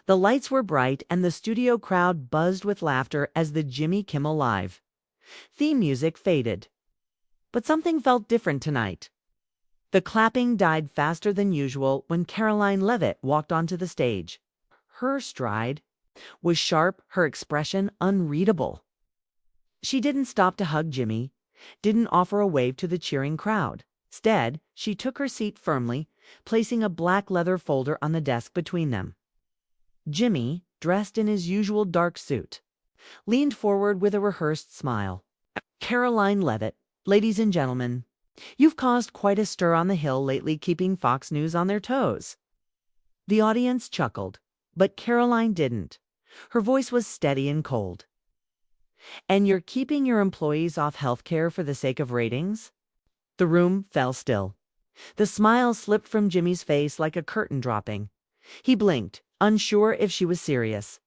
The lights were bright and the studio crowd buzzed with laughter as the Jimmy Kimmel Live theme music faded. But something felt different tonight. The clapping died faster than usual when Karoline Levitt walked onto the stage. Her stride was sharp, her expression unreadable. She didn't stop to hug Jimmy, didn't offer a wave to the cheering crowd. Instead, she took her seat firmly, placing a black leather folder on the desk between them. Jimmy, dressed in his usual dark suit, leaned forward with a rehearsed smile. Karoline Levitt, ladies and gentlemen, you've caused quite a stir on the Hill lately, keeping Fox News on their toes. The audience chuckled, but Karoline didn't. Her voice was steady and cold. And you're keeping your employees off health care for the sake of ratings? The room fell still. The smile slipped from Jimmy's face like a curtain dropping. He blinked, unsure if she was serious.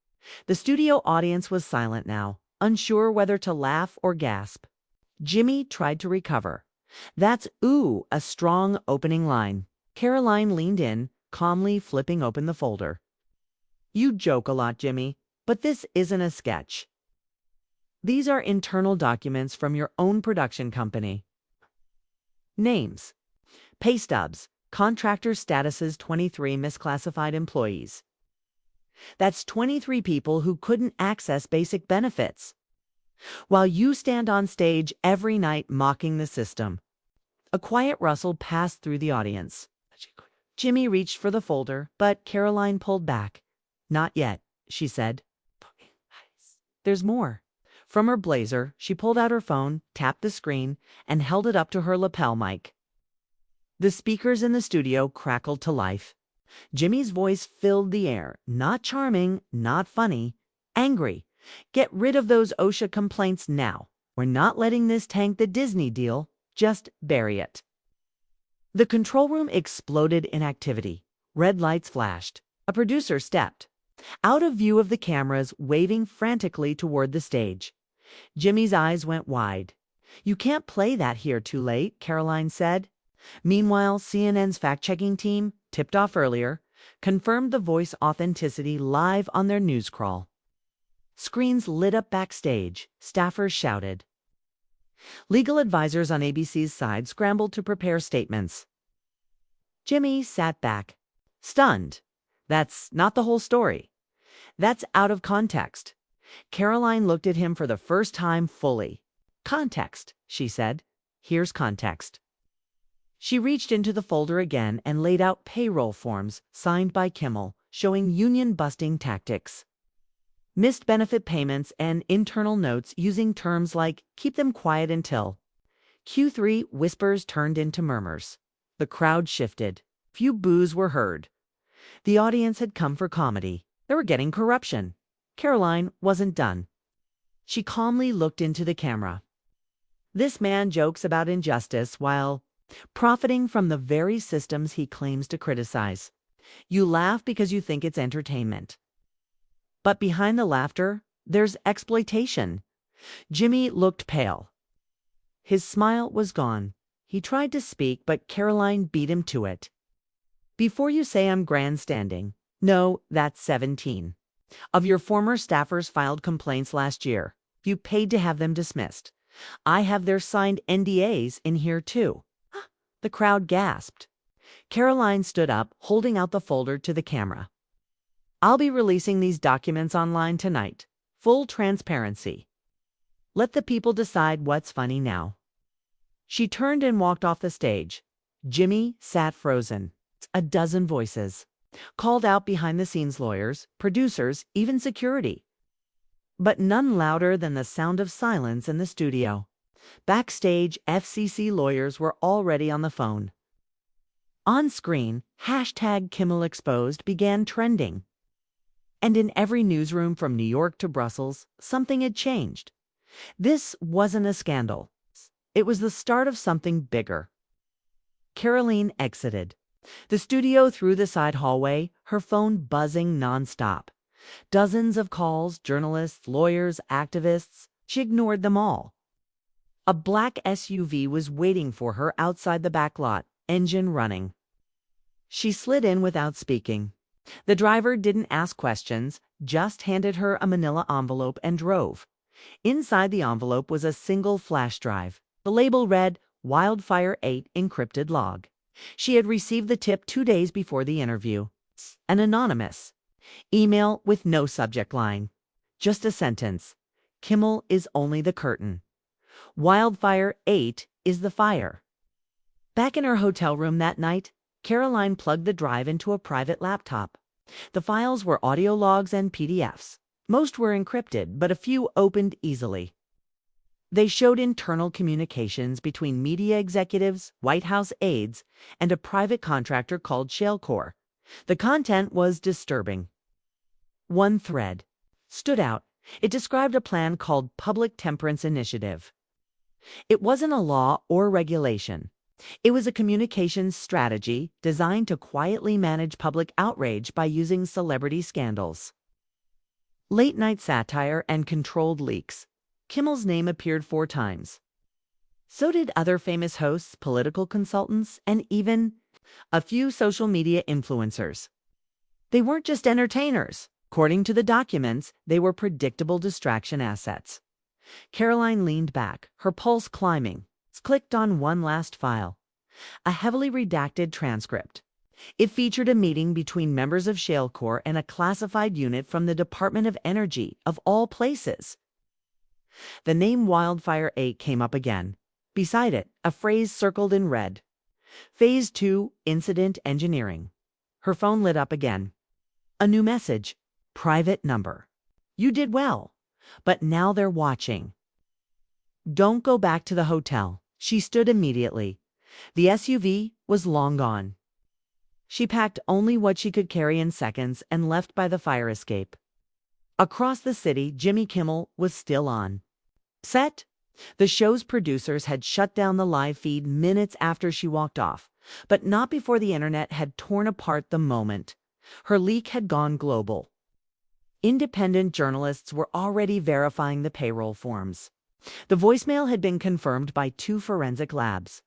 The studio audience was silent now, unsure whether to laugh or gasp. Jimmy tried to recover. That's a strong opening line. Karoline leaned in, calmly flipping open the folder. You joke a lot, Jimmy, but this isn't a sketch. These are internal documents from your own production company. Names, pay stubs, contractor statuses, 23 misclassified employees. That's 23 people who couldn't access basic benefits. While you stand on stage every night mocking the system. A quiet rustle passed through the audience. Jimmy reached for the folder, but Karoline pulled back. Not yet, she said. There's more. From her blazer, she pulled out her phone, tapped the screen, and held it up to her lapel mic. The speakers in the studio crackled to life. Jimmy's voice filled the air, not charming, not funny, angry. Get rid of those OSHA complaints now. We're not letting this tank the Disney deal. Just bury it. The control room exploded in activity. Red lights flashed. A producer stepped out of view of the cameras, waving frantically toward the stage. Jimmy's eyes went wide. You can't play that here too late, Karoline said. Meanwhile, CNN's fact-checking team, tipped off earlier, confirmed the voice authenticity live on their news crawl. Screens lit up backstage. Staffers shouted. Legal advisors on ABC's side scrambled to prepare statements. Jimmy sat back, stunned. That's not the whole story. That's out of context. Karoline looked at him for the first time fully. Context, she said. Here's context. She reached into the folder again and laid out payroll forms signed by Kimmel, showing union-busting tactics. Missed benefit payments and internal notes using terms like keep them quiet until. Q3 whispers turned into murmurs. The crowd shifted. Few boos were heard. The audience had come for comedy. They were getting corruption. Karoline wasn't done. She calmly looked into the camera. This man jokes about injustice while profiting from the very systems he claims to criticize. You laugh because you think it's entertainment. But behind the laughter, there's exploitation. Jimmy looked pale. His smile was gone. He tried to speak, but Karoline beat him to it. Before you say I'm grandstanding, no, that's 17. Of your former staffers filed complaints last year. You paid to have them dismissed. I have their signed NDAs in here too. The crowd gasped. Karoline stood up, holding out the folder to the camera. I'll be releasing these documents online tonight. Full transparency. Let the people decide what's funny now. She turned and walked off the stage. Jimmy sat frozen. A dozen voices called out behind-the-scenes lawyers, producers, even security. But none louder than the sound of silence in the studio. Backstage, FCC lawyers were already on the phone. On screen, #KimmelExposed began trending. And in every newsroom from New York to Brussels, something had changed. This wasn't a scandal. It was the start of something bigger. Karoline exited. The studio through the side hallway, her phone buzzing nonstop. Dozens of calls, journalists, lawyers, activists. She ignored them all. A black SUV was waiting for her outside the back lot, engine running. She slid in without speaking. The driver didn't ask questions, just handed her a manila envelope and drove. Inside the envelope was a single flash drive. The label read, Wildfire 8 Encrypted Log. She had received the tip 2 days before the interview. An anonymous email with no subject line. Just a sentence. Kimmel is only the curtain. Wildfire 8 is the fire. Back in her hotel room that night, Karoline plugged the drive into a private laptop. The files were audio logs and PDFs. Most were encrypted, but a few opened easily. They showed internal communications between media executives, White House aides, and a private contractor called Shalecore. The content was disturbing. One thread stood out. It described a plan called Public Temperance Initiative. It wasn't a law or regulation. It was a communications strategy designed to quietly manage public outrage by using celebrity scandals. Late-night satire and controlled leaks. Kimmel's name appeared 4 times. So did other famous hosts, political consultants, and even a few social media influencers. They weren't just entertainers. According to the documents, they were predictable distraction assets. Karoline leaned back, her pulse climbing. Clicked on one last file. A heavily redacted transcript. It featured a meeting between members of Shalecore and a classified unit from the Department of Energy, of all places. The name Wildfire 8 came up again. Beside it, a phrase circled in red. Phase 2, Incident Engineering. Her phone lit up again. A new message. Private number. You did well, but now they're watching. Don't go back to the hotel. She stood immediately. The SUV was long gone. She packed only what she could carry in seconds and left by the fire escape. Across the city, Jimmy Kimmel was still on. Set. The show's producers had shut down the live feed minutes after she walked off, but not before the internet had torn apart the moment. Her leak had gone global. Independent journalists were already verifying the payroll forms. The voicemail had been confirmed by 2 forensic labs.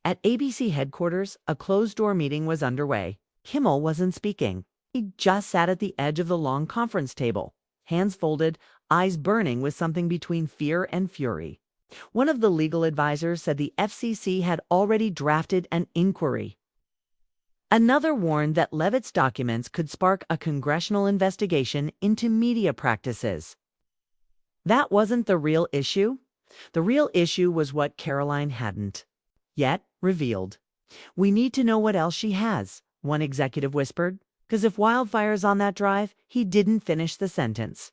At ABC headquarters, a closed-door meeting was underway. Kimmel wasn't speaking. He just sat at the edge of the long conference table, hands folded, eyes burning with something between fear and fury. One of the legal advisors said the FCC had already drafted an inquiry. Another warned that Levitt's documents could spark a congressional investigation into media practices. That wasn't the real issue. The real issue was what Karoline hadn't yet revealed. We need to know what else she has, one executive whispered, because if Wildfire's on that drive, he didn't finish the sentence.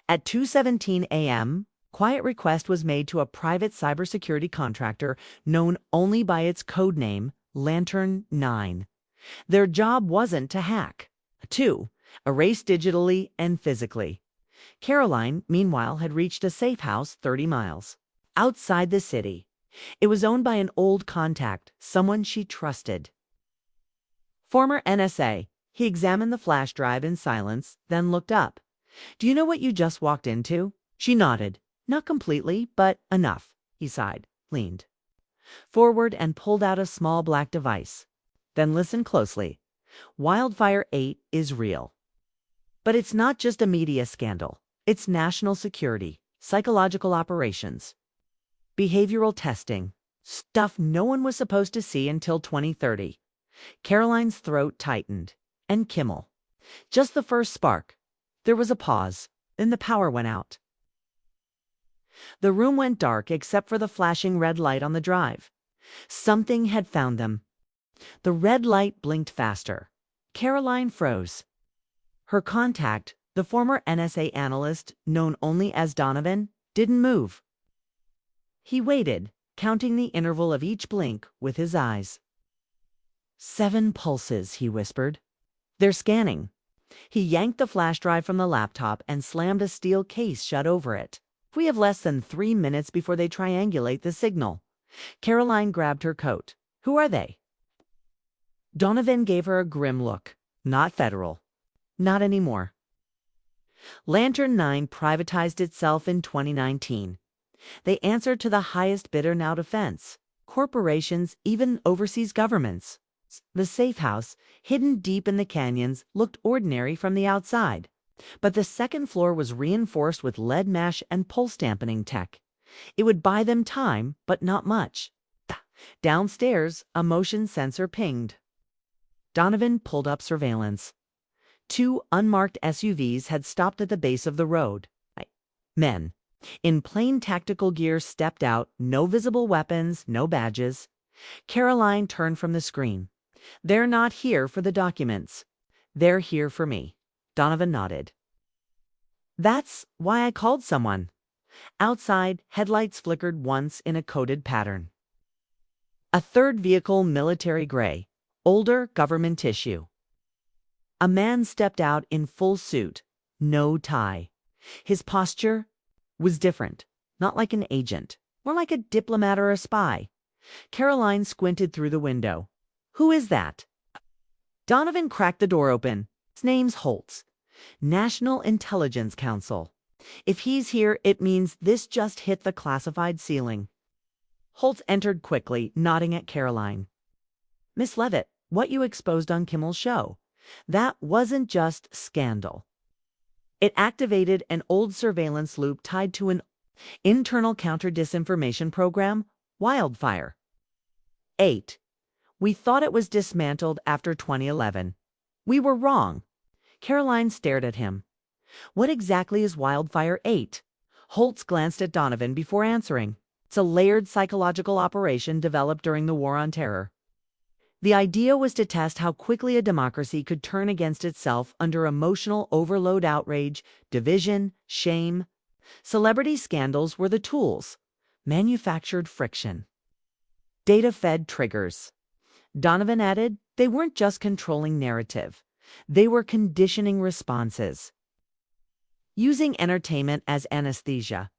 At 2:17 a.m., quiet request was made to a private cybersecurity contractor known only by its code name, Lantern 9. Their job wasn't to hack. 2. Erase digitally and physically. Karoline, meanwhile, had reached a safe house 30 miles outside the city. It was owned by an old contact, someone she trusted. Former NSA. He examined the flash drive in silence, then looked up. Do you know what you just walked into? She nodded. Not completely, but enough. He sighed, leaned forward and pulled out a small black device. Then listen closely. Wildfire 8 is real. But it's not just a media scandal. It's national security, psychological operations, behavioral testing, stuff no one was supposed to see until 2030. Karoline's throat tightened. And Kimmel. Just the first spark. There was a pause. Then the power went out. The room went dark except for the flashing red light on the drive. Something had found them. The red light blinked faster. Karoline froze. Her contact, the former NSA analyst known only as Donovan, didn't move. He waited, counting the interval of each blink with his eyes. 7 pulses, he whispered. They're scanning. He yanked the flash drive from the laptop and slammed a steel case shut over it. We have less than 3 minutes before they triangulate the signal. Karoline grabbed her coat. Who are they? Donovan gave her a grim look. Not federal. Not anymore. Lantern 9 privatized itself in 2019. They answer to the highest bidder now defense. Corporations, even overseas governments. The safe house, hidden deep in the canyons, looked ordinary from the outside. But the second floor was reinforced with lead mesh and pulse dampening tech. It would buy them time, but not much. Downstairs, a motion sensor pinged. Donovan pulled up surveillance. 2 unmarked SUVs had stopped at the base of the road. Men, in plain tactical gear, stepped out, no visible weapons, no badges. Karoline turned from the screen. "They're not here for the documents. They're here for me." Donovan nodded. "That's why I called someone." Outside, headlights flickered once in a coded pattern. A third vehicle, military gray, older government issue. A man stepped out in full suit, no tie. His posture was different, not like an agent, more like a diplomat or a spy. Karoline squinted through the window. "Who is that?" Donovan cracked the door open. "His name's Holtz. National Intelligence Council. If he's here, it means this just hit the classified ceiling." Holtz entered quickly, nodding at Karoline. "Miss Levitt, what you exposed on Kimmel's show, that wasn't just scandal. It activated an old surveillance loop tied to an internal counter-disinformation program, Wildfire. 8. We thought it was dismantled after 2011. We were wrong." Karoline stared at him. "What exactly is Wildfire 8? Holtz glanced at Donovan before answering. "It's a layered psychological operation developed during the War on Terror. The idea was to test how quickly a democracy could turn against itself under emotional overload, outrage, division, shame. Celebrity scandals were the tools. Manufactured friction. Data-fed triggers." Donovan added, "They weren't just controlling narrative. They were conditioning responses." Using entertainment as anesthesia,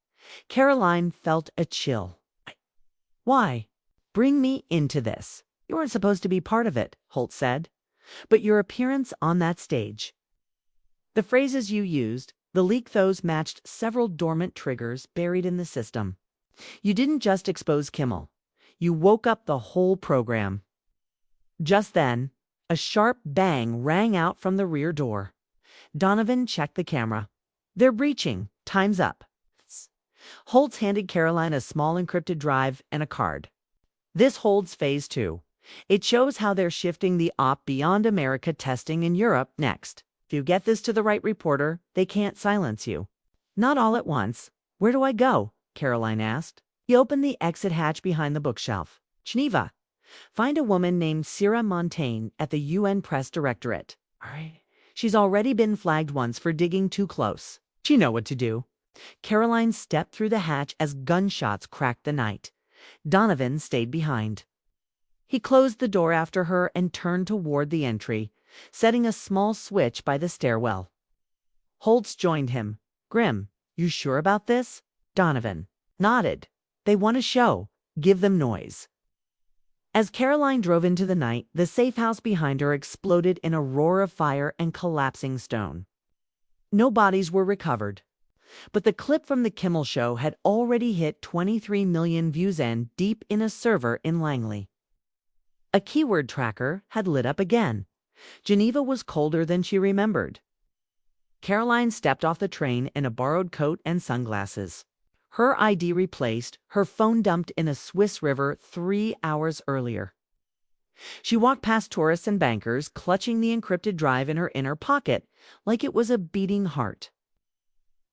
Karoline felt a chill. "Why? Bring me into this. You weren't supposed to be part of it," Holtz said. "But your appearance on that stage. The phrases you used, the leak, those matched several dormant triggers buried in the system. You didn't just expose Kimmel. You woke up the whole program." Just then, a sharp bang rang out from the rear door. Donovan checked the camera. "They're breaching. Time's up." Holtz handed Karoline a small encrypted drive and a card. "This holds phase 2. It shows how they're shifting the op beyond America testing in Europe next. If you get this to the right reporter, they can't silence you." "Not all at once. Where do I go?" Karoline asked. He opened the exit hatch behind the bookshelf. "Geneva. Find a woman named Sierra Montaigne at the UN Press Directorate. All right. She's already been flagged once for digging too close. She know what to do." Karoline stepped through the hatch as gunshots cracked the night. Donovan stayed behind. He closed the door after her and turned toward the entry, setting a small switch by the stairwell. Holtz joined him. "Grim, you sure about this?" Donovan nodded. "They want a show. Give them noise." As Karoline drove into the night, the safe house behind her exploded in a roar of fire and collapsing stone. No bodies were recovered, but the clip from the Kimmel show had already hit 23 million views and deep in a server in Langley. A keyword tracker had lit up again. Geneva was colder than she remembered. Karoline stepped off the train in a borrowed coat and sunglasses. Her ID replaced, her phone dumped in a Swiss river 3 hours earlier. She walked past tourists and bankers, clutching the encrypted drive in her inner pocket like it was a beating heart.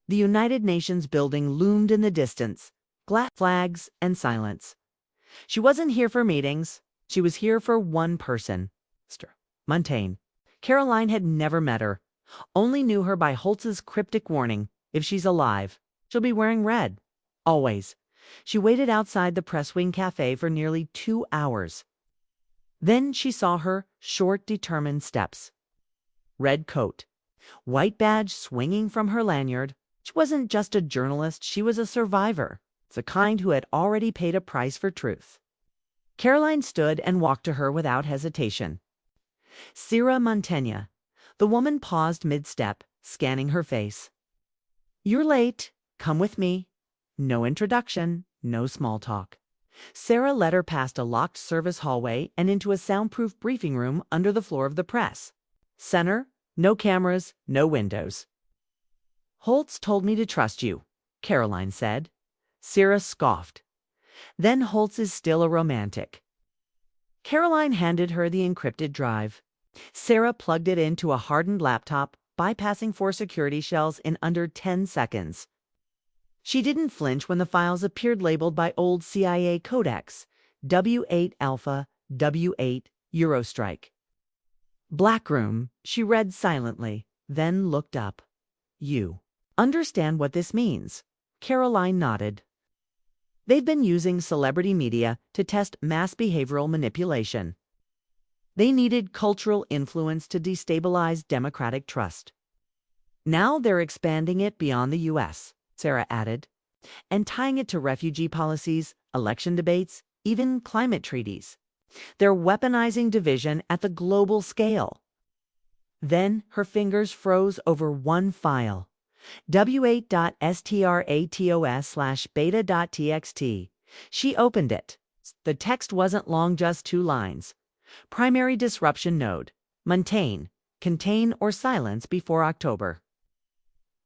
The United Nations building loomed in the distance, glass flags and silence. She wasn't here for meetings. She was here for one person, Montaigne. Karoline had never met her, only knew her by Holtz's cryptic warning, "If she's alive, she'll be wearing red. Always." She waited outside the Press Wing Cafe for nearly 2 hours. Then she saw her short, determined steps. Red coat, white badge swinging from her lanyard. She wasn't just a journalist, she was a survivor, the kind who had already paid a price for truth. Karoline stood and walked to her without hesitation. "Sierra Montaigne." The woman paused mid-step, scanning her face. "You're late. Come with me." No introduction, no small talk. Sarah led her past a locked service hallway and into a soundproof briefing room under the floor of the press. Center, no cameras, no windows. Holtz told me to trust you, Karoline said. Sarah scoffed. Then Holtz is still a romantic. Karoline handed her the encrypted drive. Sarah plugged it into a hardened laptop, bypassing 4 security shells in under 10 seconds. She didn't flinch when the files appeared labeled by old CIA codecs, W8 Alpha, W8 Eurostrike. Black room, she read silently, then looked up. You understand what this means? Karoline nodded. They've been using celebrity media to test mass behavioral manipulation. They needed cultural influence to destabilize democratic trust. Now they're expanding it beyond the U.S., Sarah added, and tying it to refugee policies, election debates, even climate treaties. They're weaponizing division at the global scale. Then her fingers froze over one file. w8.stratos/beta.txt. She opened it. The text wasn't long, just 2 lines. Primary disruption node. Maintain, contain, or silence before October.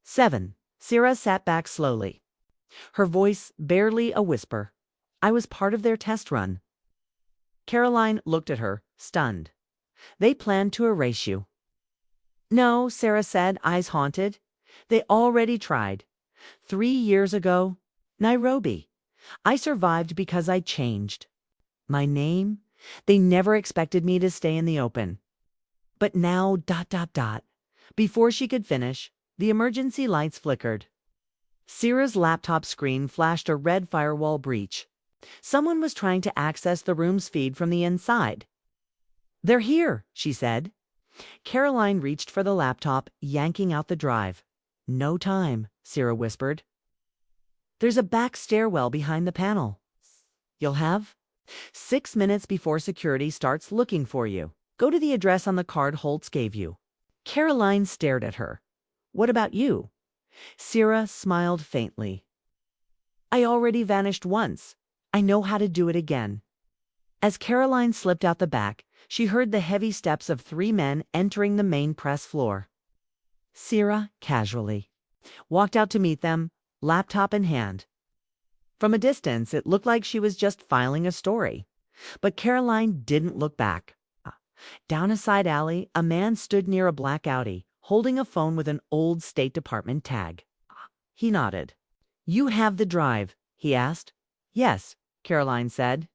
7. Sarah sat back slowly. Her voice barely a whisper. I was part of their test run. Karoline looked at her, stunned. They planned to erase you. No, Sarah said, eyes haunted. They already tried. 3 years ago, Nairobi. I survived because I changed. My name? They never expected me to stay in the open. But now, ... Before she could finish, the emergency lights flickered. Sarah's laptop screen flashed a red firewall breach. Someone was trying to access the room's feed from the inside. They're here, she said. Karoline reached for the laptop, yanking out the drive. No time, Sarah whispered. There's a back stairwell behind the panel. You'll have 6 minutes before security starts looking for you. Go to the address on the card Holtz gave you. Karoline stared at her. What about you? Sarah smiled faintly. I already vanished once. I know how to do it again. As Karoline slipped out the back, she heard the heavy steps of 3 men entering the main press floor. Sarah, casually, walked out to meet them, laptop in hand. From a distance, it looked like she was just filing a story. But Karoline didn't look back. Down a side alley, a man stood near a black Audi, holding a phone with an old State Department tag. He nodded. You have the drive, he asked. Yes, Karoline said.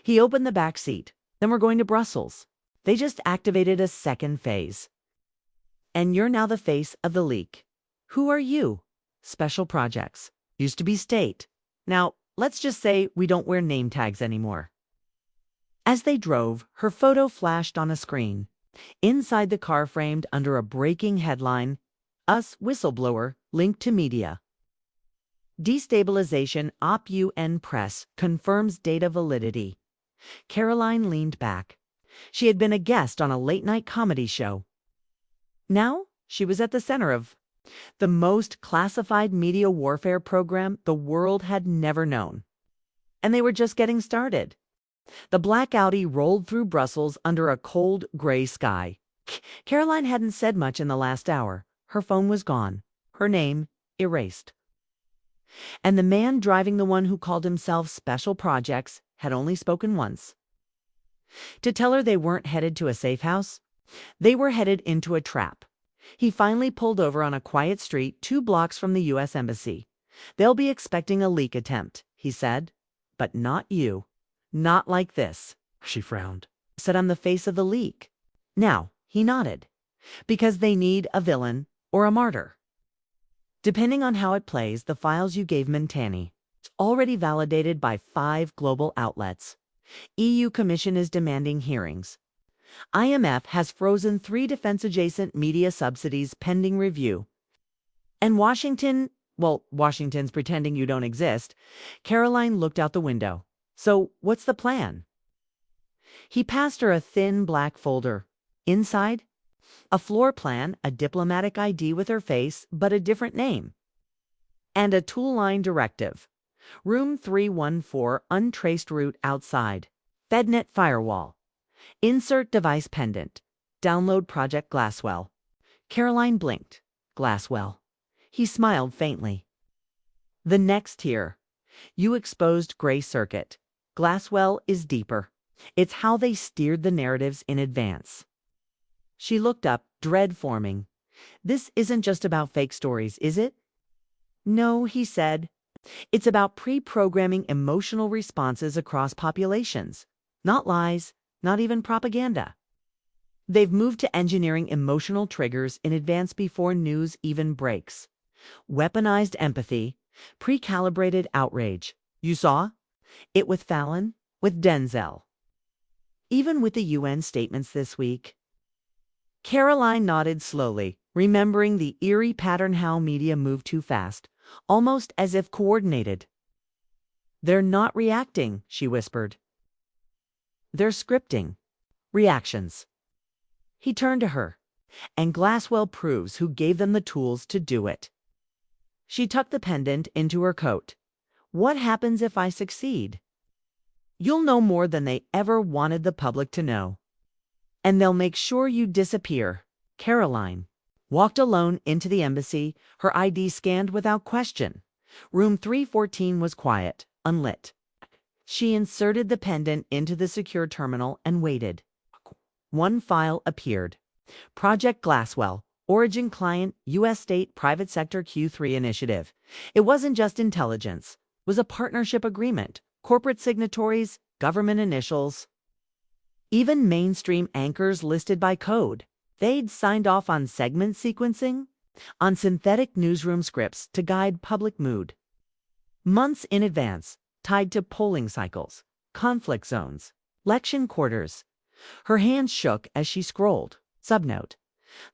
He opened the back seat. Then we're going to Brussels. They just activated a second phase. And you're now the face of the leak. Who are you? Special projects. Used to be state. Now, let's just say we don't wear name tags anymore. As they drove, her photo flashed on a screen. Inside the car, framed under a breaking headline, Us whistleblower linked to media. Destabilization Op UN Press confirms data validity. Karoline leaned back. She had been a guest on a late-night comedy show. Now she was at the center of the most classified media warfare program the world had never known. And they were just getting started. The black Audi rolled through Brussels under a cold, gray sky. Karoline hadn't said much in the last hour. Her phone was gone. Her name erased. And the man driving the one who called himself Special Projects had only spoken once. To tell her they weren't headed to a safe house. They were headed into a trap. He finally pulled over on a quiet street 2 blocks from the U.S. Embassy. They'll be expecting a leak attempt, he said. But not you. Not like this. She frowned. Said I'm the face of the leak. Now, he nodded. Because they need a villain or a martyr. Depending on how it plays, the files you gave Montani. It's already validated by 5 global outlets. EU Commission is demanding hearings. IMF has frozen 3 defense-adjacent media subsidies pending review. And Washington, well, Washington's pretending you don't exist. Karoline looked out the window. So, what's the plan? He passed her a thin black folder. Inside, a floor plan, a diplomatic ID with her face, but a different name. And a tool line directive. Room 314, untraced route outside. FedNet firewall. Insert device pendant. Download Project Glasswell. Karoline blinked. Glasswell. He smiled faintly. The next tier. You exposed gray circuit. Glasswell is deeper. It's how they steered the narratives in advance. She looked up, dread forming. This isn't just about fake stories, is it? No, he said. It's about pre-programming emotional responses across populations. Not lies, not even propaganda. They've moved to engineering emotional triggers in advance before news even breaks. Weaponized empathy, pre-calibrated outrage. You saw? It with Fallon, with Denzel. Even with the UN statements this week. Karoline nodded slowly, remembering the eerie pattern how media moved too fast, almost as if coordinated. They're not reacting, she whispered. They're scripting. Reactions. He turned to her, and Glasswell proves who gave them the tools to do it. She tucked the pendant into her coat. What happens if I succeed? You'll know more than they ever wanted the public to know. And they'll make sure you disappear. Karoline walked alone into the embassy, her ID scanned without question. Room 314 was quiet, unlit. She inserted the pendant into the secure terminal and waited. One file appeared. Project Glasswell, Origin Client, U.S. State Private Sector Q3 Initiative. It wasn't just intelligence. It was a partnership agreement. Corporate signatories, government initials. Even mainstream anchors listed by code. They'd signed off on segment sequencing, on synthetic newsroom scripts to guide public mood. Months in advance, tied to polling cycles, conflict zones, election quarters. Her hands shook as she scrolled. Subnote.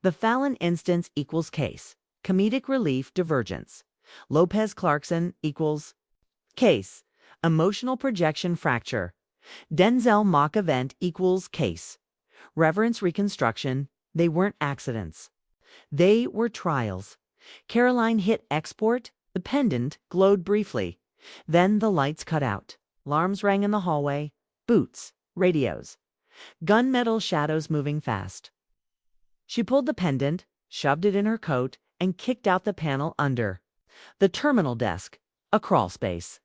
The Fallon instance equals case. Comedic relief divergence. Lopez Clarkson equals case. Emotional projection fracture. Denzel mock event equals case. Reverence reconstruction. They weren't accidents. They were trials. Karoline hit export. The pendant glowed briefly. Then the lights cut out. Alarms rang in the hallway. Boots. Radios. Gunmetal shadows moving fast. She pulled the pendant, shoved it in her coat, and kicked out the panel under. The terminal desk. A crawl space.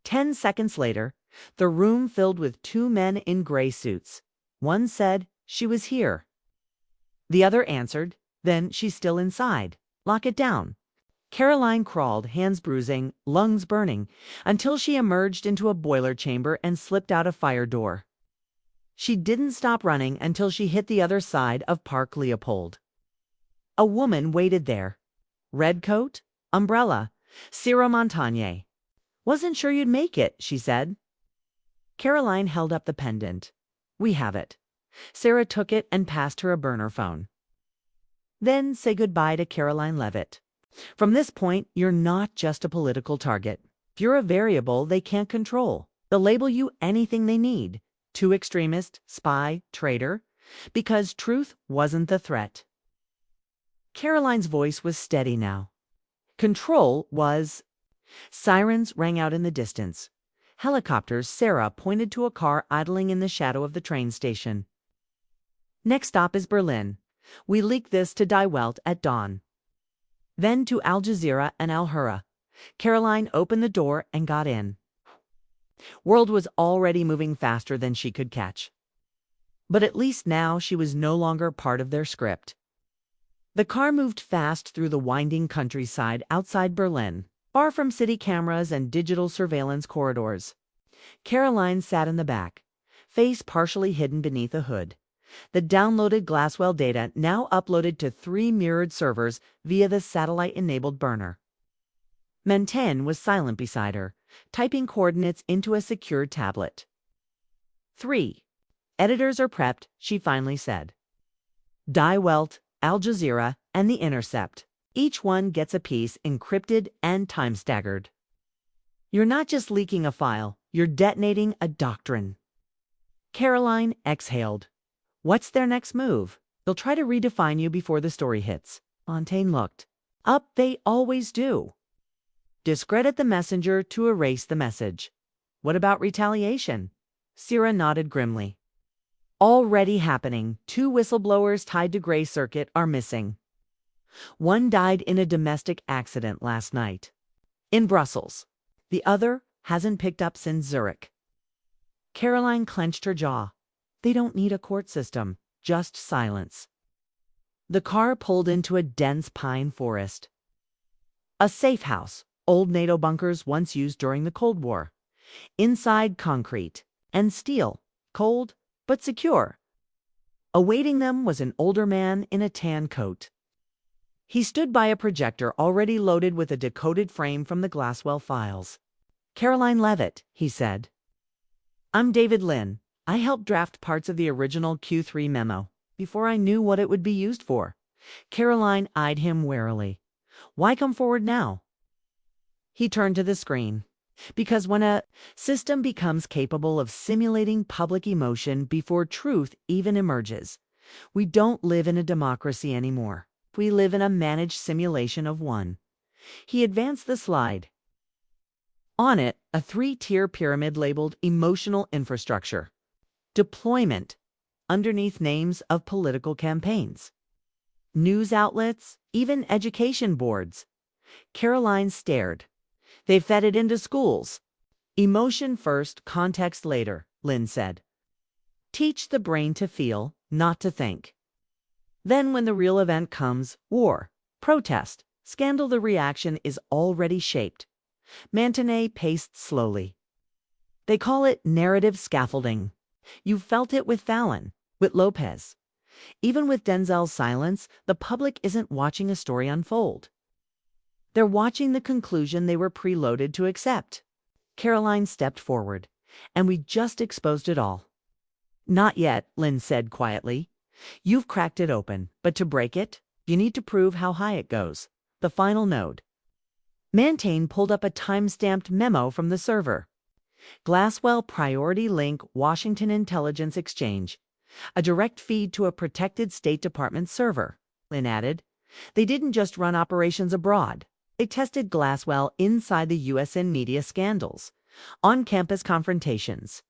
10 seconds later, the room filled with two men in gray suits. One said, "She was here." The other answered, "Then she's still inside. Lock it down." Karoline crawled, hands bruising, lungs burning, until she emerged into a boiler chamber and slipped out a fire door. She didn't stop running until she hit the other side of Park Leopold. A woman waited there. Red coat, umbrella, Sarah Montagne. "Wasn't sure you'd make it," she said. Karoline held up the pendant. "We have it." Sarah took it and passed her a burner phone. "Then say goodbye to Karoline Levitt. From this point, you're not just a political target. If you're a variable they can't control, they'll label you anything they need. Too extremist, spy, traitor, because truth wasn't the threat. Karoline's voice was steady now. Control was. Sirens rang out in the distance. Helicopters. Sarah pointed to a car idling in the shadow of the train station. "Next stop is Berlin. We leaked this to Die Welt at dawn. Then to Al Jazeera and Al Hurra." Karoline opened the door and got in. World was already moving faster than she could catch. But at least now she was no longer part of their script. The car moved fast through the winding countryside outside Berlin, far from city cameras and digital surveillance corridors. Karoline sat in the back, face partially hidden beneath a hood. The downloaded Glasswell data now uploaded to 3 mirrored servers via the satellite-enabled burner. Mentene was silent beside her, typing coordinates into a secure tablet. 3. Editors are prepped, she finally said. Die Welt, Al Jazeera, and The Intercept. Each one gets a piece encrypted and time-staggered. You're not just leaking a file, you're detonating a doctrine. Karoline exhaled. What's their next move? They'll try to redefine you before the story hits. Fontaine looked. Up, they always do. Discredit the messenger to erase the message. What about retaliation? Sierra nodded grimly. Already happening. 2 whistleblowers tied to Gray Circuit are missing. One died in a domestic accident last night in Brussels. The other hasn't picked up since Zurich. Karoline clenched her jaw. They don't need a court system, just silence. The car pulled into a dense pine forest. A safe house, old NATO bunkers once used during the Cold War. Inside, concrete and steel, cold but secure. Awaiting them was an older man in a tan coat. He stood by a projector already loaded with a decoded frame from the Glasswell files. Karoline Levitt, he said. I'm David Lynn. I helped draft parts of the original Q3 memo before I knew what it would be used for. Karoline eyed him warily. Why come forward now? He turned to the screen. Because when a system becomes capable of simulating public emotion before truth even emerges, we don't live in a democracy anymore. We live in a managed simulation of one. He advanced the slide. On it, a 3-tier pyramid labeled emotional infrastructure. Deployment, underneath names of political campaigns. News outlets, even education boards. Karoline stared. They fed it into schools. Emotion first, context later, Lynn said. Teach the brain to feel, not to think. Then when the real event comes, war, protest, scandal, the reaction is already shaped. Mantonet paced slowly. They call it narrative scaffolding. You felt it with Fallon, with Lopez. Even with Denzel's silence, the public isn't watching a story unfold. They're watching the conclusion they were preloaded to accept. Karoline stepped forward. And we just exposed it all. Not yet, Lynn said quietly. You've cracked it open, but to break it, you need to prove how high it goes. The final node. Mantain pulled up a time-stamped memo from the server. Glasswell Priority Link Washington Intelligence Exchange. A direct feed to a protected State Department server, Lynn added. They didn't just run operations abroad. They tested Glasswell inside the USN media scandals, on-campus confrontations.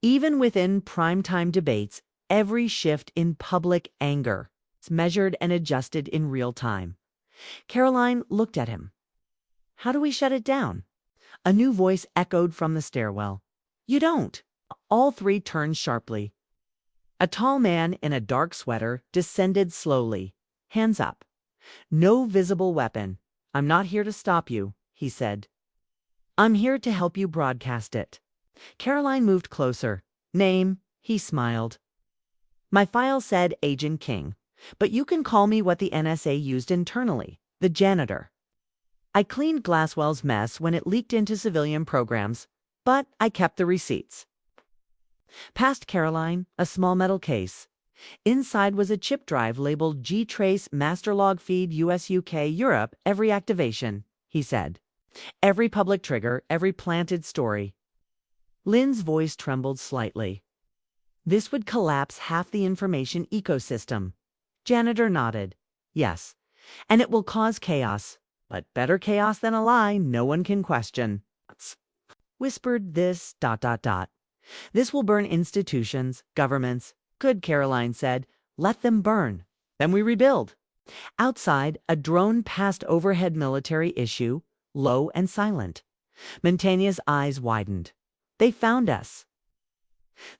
Even within primetime debates, every shift in public anger is measured and adjusted in real time. Karoline looked at him. How do we shut it down? A new voice echoed from the stairwell. You don't. All 3 turned sharply. A tall man in a dark sweater descended slowly, hands up. No visible weapon. I'm not here to stop you, he said. I'm here to help you broadcast it. Karoline moved closer. Name, he smiled. My file said Agent King, but you can call me what the NSA used internally, the janitor. I cleaned Glasswell's mess when it leaked into civilian programs, but I kept the receipts. Past Karoline, a small metal case. Inside was a chip drive labeled G-Trace Master Log Feed US UK Europe every activation, he said. Every public trigger, every planted story. Lynn's voice trembled slightly. This would collapse half the information ecosystem. Janitor nodded. Yes, and it will cause chaos. But better chaos than a lie no one can question. Whispered this, ... This will burn institutions, governments. Good, Karoline said. Let them burn. Then we rebuild. Outside, a drone passed overhead military issue, low and silent. Mantegna's eyes widened. They found us.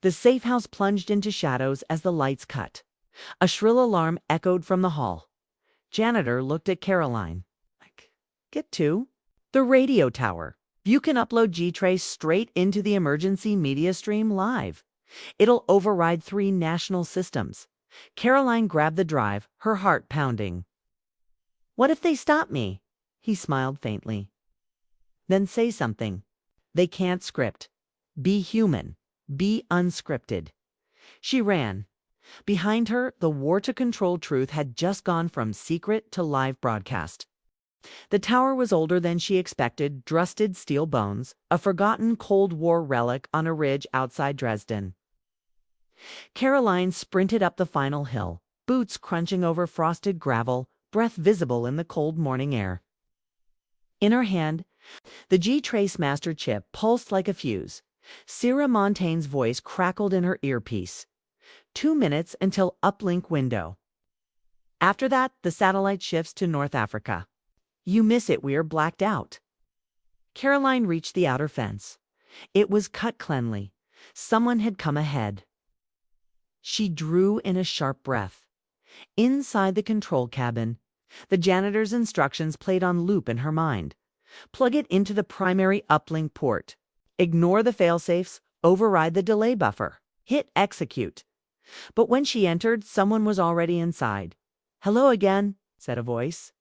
The safe house plunged into shadows as the lights cut. A shrill alarm echoed from the hall. Janitor looked at Karoline. Get to? The radio tower. You can upload G-Trace straight into the emergency media stream live. It'll override 3 national systems. Karoline grabbed the drive, her heart pounding. What if they stop me? He smiled faintly. Then say something. They can't script. Be human. Be unscripted. She ran. Behind her, the war to control truth had just gone from secret to live broadcast. The tower was older than she expected, rusted steel bones, a forgotten Cold War relic on a ridge outside Dresden. Karoline sprinted up the final hill, boots crunching over frosted gravel, breath visible in the cold morning air. In her hand, the G-Trace master chip pulsed like a fuse. Sierra Montaigne's voice crackled in her earpiece. 2 minutes until uplink window. After that, the satellite shifts to North Africa. You miss it, we're blacked out. Karoline reached the outer fence. It was cut cleanly. Someone had come ahead. She drew in a sharp breath. Inside the control cabin, the janitor's instructions played on loop in her mind. Plug it into the primary uplink port. Ignore the failsafes, override the delay buffer. Hit execute. But when she entered, someone was already inside. "Hello again," said a voice.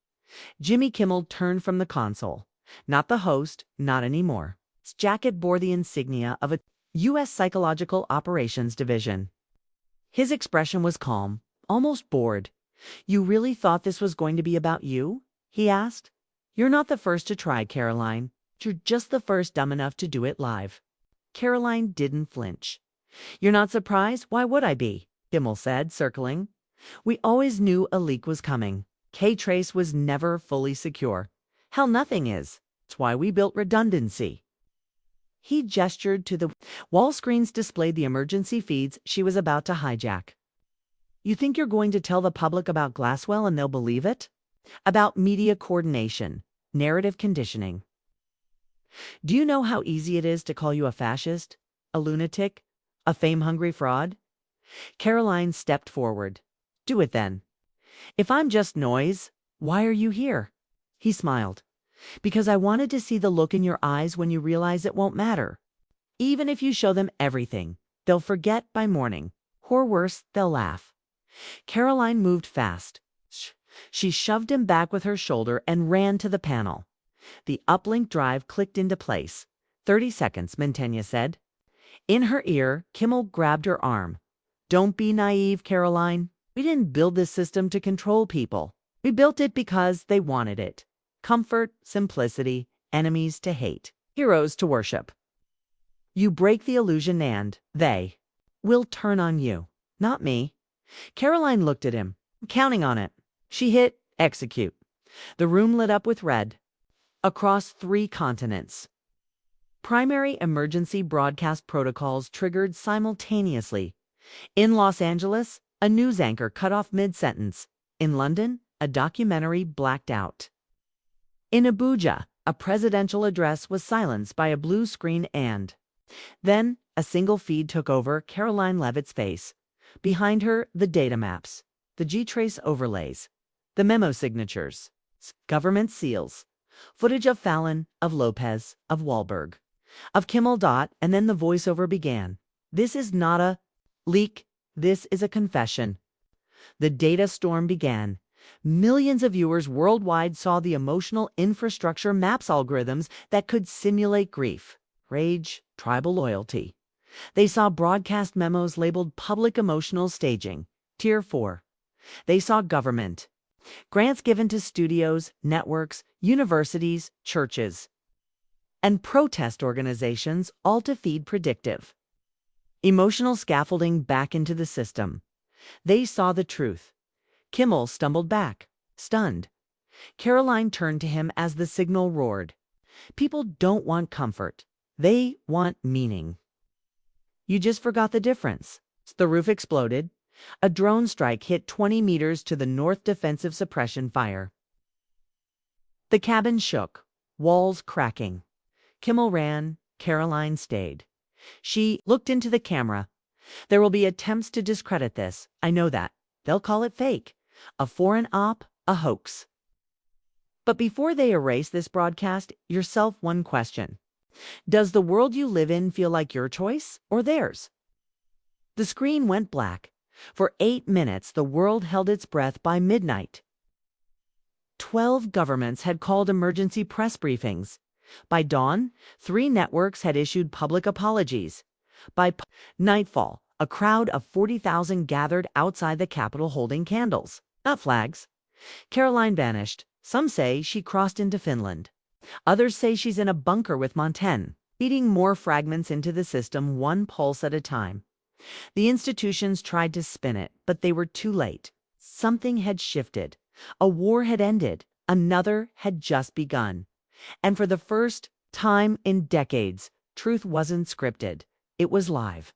Jimmy Kimmel turned from the console. Not the host, not anymore. His jacket bore the insignia of a U.S. Psychological Operations Division. His expression was calm, almost bored. "You really thought this was going to be about you?" he asked. "You're not the first to try, Karoline. You're just the first dumb enough to do it live." Karoline didn't flinch. "You're not surprised? Why would I be?" Kimmel said, circling. "We always knew a leak was coming. K-Trace was never fully secure. Hell, nothing is. It's why we built redundancy." He gestured to the wall screens displayed the emergency feeds she was about to hijack. "You think you're going to tell the public about Glasswell and they'll believe it? About media coordination, narrative conditioning. Do you know how easy it is to call you a fascist, a lunatic, a fame-hungry fraud?" Karoline stepped forward. "Do it then. If I'm just noise, why are you here?" He smiled. "Because I wanted to see the look in your eyes when you realize it won't matter. Even if you show them everything, they'll forget by morning. Or worse, they'll laugh." Karoline moved fast. She shoved him back with her shoulder and ran to the panel. The uplink drive clicked into place. 30 seconds, Mantegna said. In her ear, Kimmel grabbed her arm. "Don't be naive, Karoline. We didn't build this system to control people. We built it because they wanted it. Comfort, simplicity, enemies to hate, heroes to worship. You break the illusion and they will turn on you, not me." Karoline looked at him. "I'm counting on it." She hit execute. The room lit up with red. Across 3 continents. Primary emergency broadcast protocols triggered simultaneously. In Los Angeles, a news anchor cut off mid-sentence. In London, a documentary blacked out. In Abuja, a presidential address was silenced by a blue screen and then a single feed took over Karoline Leavitt's face. Behind her, the data maps, the G-Trace overlays, the memo signatures, government seals, footage of Fallon, of Lopez, of Wahlberg, of Kimmel. And then the voiceover began. "This is not a leak. This is a confession." The data storm began. Millions of viewers worldwide saw the emotional infrastructure maps algorithms that could simulate grief, rage, tribal loyalty. They saw broadcast memos labeled public emotional staging, Tier 4. They saw government grants given to studios, networks, universities, churches, and protest organizations, all to feed predictive emotional scaffolding back into the system. They saw the truth. Kimmel stumbled back, stunned. Karoline turned to him as the signal roared. "People don't want comfort. They want meaning." "You just forgot the difference." The roof exploded. A drone strike hit 20 meters to the north defensive suppression fire. The cabin shook, walls cracking. Kimmel ran, Karoline stayed. She looked into the camera. "There will be attempts to discredit this. I know that. They'll call it fake. A foreign op, a hoax. But before they erase this broadcast, yourself one question. Does the world you live in feel like your choice or theirs?" The screen went black. For 8 minutes, the world held its breath. By midnight, 12 governments had called emergency press briefings. By dawn, 3 networks had issued public apologies. By nightfall, a crowd of 40,000 gathered outside the Capitol holding candles, not flags. Karoline vanished. Some say she crossed into Finland. Others say she's in a bunker with Montaigne, feeding more fragments into the system, one pulse at a time. The institutions tried to spin it, but they were too late. Something had shifted. A war had ended. Another had just begun. And for the first time in decades, truth wasn't scripted, it was live.